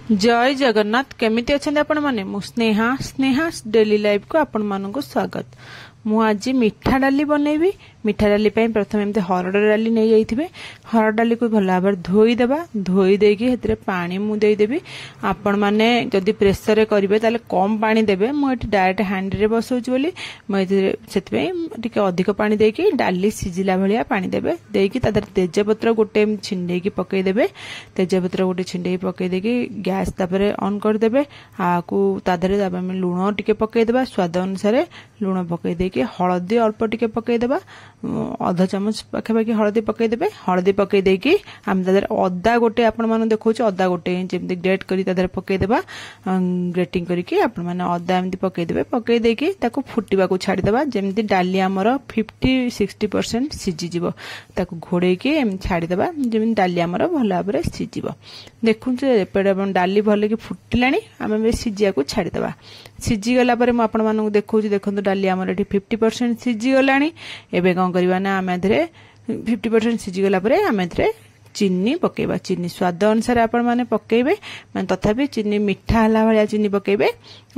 जय जगन्नाथ केमिति अछंती आपण माने मु स्नेहा स्नेहा डेली लाइफ को आपण मानक स्वागत। मु आज मीठा डाली बनैबी। मीठा डाली प्रथम एमती हरड़ डाली नहीं जाइथिबे। हरड़ डाली को भल भाव धोई देबा। धोई देकी हेतरे पानी मु देई देबी। आपण माने जदी प्रेशर रे करिवे ताले कम पानी देबे। मु एठी डायरेक्ट हैंड रे बसौची बोली मु सेतबे टिके अधिक पानी देकी डाली सिजिला भलिया पानी देबे। देकी तादर तेजपत्र गोटे छिंडे की पकई देबे। तेजपत्र गोटे छिंडे की पकई देकी गैस तापरे ऑन कर देबे। आकू तादरे हम लूण टिके पकई देबा। स्वाद अनुसार लूण पकई देकी हळदी अल्प टिके पकई देबा। आधा चामच पाखापाखि हळदी पकई देबे। हळदी पकई देकी हम तादर अदा गोटे आपण माने देखौछ अदा गोटे जेमति ग्रेट करी तादर पकई देबा। ग्रेटिंग करिके आपण माने अदा एमति पकई देबे। पकई देकी ताकू फुटिबा को छाडी देबा। जेमति डाली हमर 50-60% सिजि जिवो ताकू घोड़े के एम छाडी देबा। जेमति डाली हमर भल भाबरे सिजिवो। देखुछ एपडे आपण डाली भले के फुटिलानी हम बे सिजिया को छाडी देबा। सिजि गला परे म आपण मानू देखौछ देखंतु डाली हमर एठी 50% सिजि गलानी। एबे कौन करवा ना आम 50% सिझी गला आम चीनी पकेबा। चीनी स्वाद अनुसार आपण माने पकेबे। माने तथापि चीनी मीठा हला भलिया चीनी पकेबे।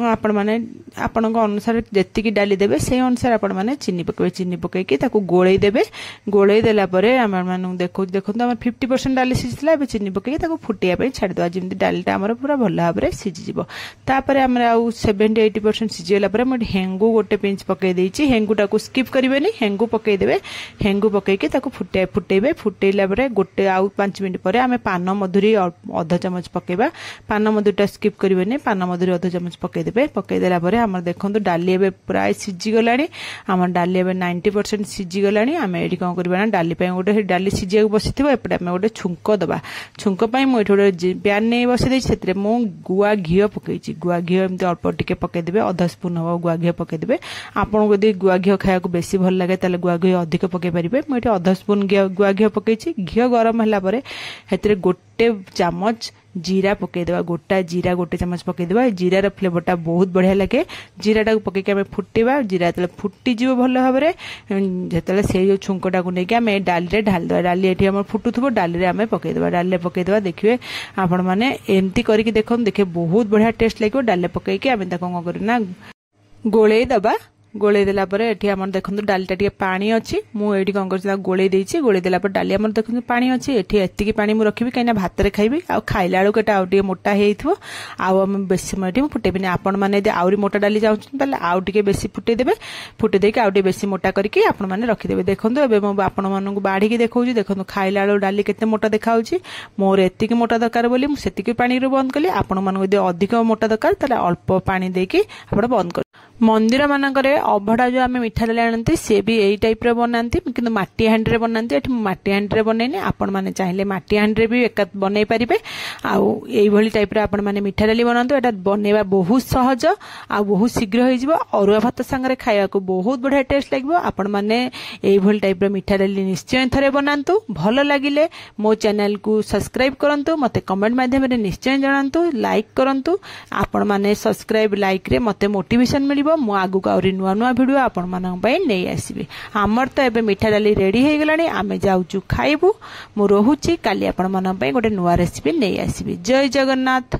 आपण माने आपनक अनुसार जेतिकी डाली देबे से अनुसार आपण माने चीनी पकेबे। चीनी पकेकी ताकू गोळेई देबे। गोळेई देला परे आपण माने देखंतु हमर 50% डाली सिझिला। एबे चीनी पकेकी ताकू फुटिया पे छाडी दवा। जेमति डालीटा हमर पूरा भल भाबरे सिझि जिवो। तापरे हमर आ 70-80% सिझि गला परे म हेंगु गोटे पिंच पकेई देइछि। हेंगुटाकू स्किप करिवेनी। हेंगु पकेई देबे। हेंगु पकेकी ताकू फुटेबे। फुटेला परे गोटे 5 मिनट पर आम पान मधुरी अधा चामच पकेबा। पान मधुरीटा स्किप करें। पान मधुरी अधा चामच पकईदे। पकईदेला आम देखो डाली एवं प्राय सिझीगला। आम डाली एवं 90% सिझीगला। आम ये कौन करवा डाली गोटे डाली सिझा बसी एपटे आम गोटे छुंक दबा। छुंक मुझे गोटे प्यान नहीं बसई से गुआ घी पकई। गुआ घी एमती अल्प टिके पकईदे। आधा स्पून हम गुआ घी पकईदे। आपको यदि गुआ घी खाया बेसी भल लगे ताले गुआ घी अधिक पकई पारे। मुझे आधा स्पून गुआ घी पकई। घी गरम है गोटे चामच जीरा पकईदेवा। गोटा जीरा गोटे चामच पकईदेवा। जीरार फ्लेवरटा बहुत बढ़िया लगे। जीराटा पकईके आम फुटेबा। जीरा जो फुटिଯିव भल भाव जो से जो छुंकटा को लेकिन आम डाली ढाल देवा। डाली ये आम फुटुथबो डाली आम पकईदेवा। डाली पकईदेवा देखिए आपण मैंने एमती करके देखिए बहुत बढ़िया टेस्ट लगे। डाली पकईके आम कौन करना गोलई दबा। गोलई देला परे एठी हमर देखंतु डालीटा टिके पानी अछि। मु एठी कोन करछि गोलई देछि। गोलई देला पर डाली हमर देखंतु पानी अछि। एठी एतिकी पानी मु रखिबि काइना भात रे खाइबि। आ खाइला आळो केटा आउ टिके मोटा हेइथबो। आ हम बेसी मटी फुटेबिनी। आपण माने दे आउरी मोटा डाली जाउछ ताले आउ टिके बेसी फुटे देबे। फुटे देके आउ टिके बेसी मोटा करके आपण माने रखि देबे। देखंतु एबे मु आपण मानन को बाढी के देखौछि। देखंतु खाइला आळो डाली केते मोटा देखाउछि। मोर एतिकी मोटा दरकार बोली मु सेतिकी पानी रे बंद कली। आपण मानन दे अधिक मोटा दरकार ताले अल्प पानी देके आपण बंद कर। मंदिर मानकरे अभडा जो आम मीठा डाली आनती सी भी यही टाइप रे बनाती कि माटी हांडी रे बनाती। एठी माटी हांडी रे बनैनी। आपण माने चाहिले माटी हांडी रे भी एक बनै परिबे। आउ एई भली टाइप रे आपण माने मीठा डाली बनातो। एटा बनेबा बहुत सहज आ बहुत शीघ्र होई जिवो। अरुआ भात संगे खाया को बहुत बढ़िया टेस्ट लागबो। आपण माने एई भली टाइप रे मीठा डाली निश्चय थरे बनांतु। भलो लागिले मो चैनल को सब्सक्राइब करंतु। मते कमेंट माध्यम रे निश्चय जणांतु। लाइक करंतु। आपण माने सब्सक्राइब लाइक रे मते मोटिवेशन मिलिबो। मु आगु आउरी नुआ नुआ वीडियो आपण मानक पई नै आसीबे। हमर तो एबे मीठा डाली रेडी हे गलानी। आमे जाउचु खाइबु। मु रहूची काली आपण मानक पई गोटे नुआ रेसिपी नै आसीबे। जय जगन्नाथ।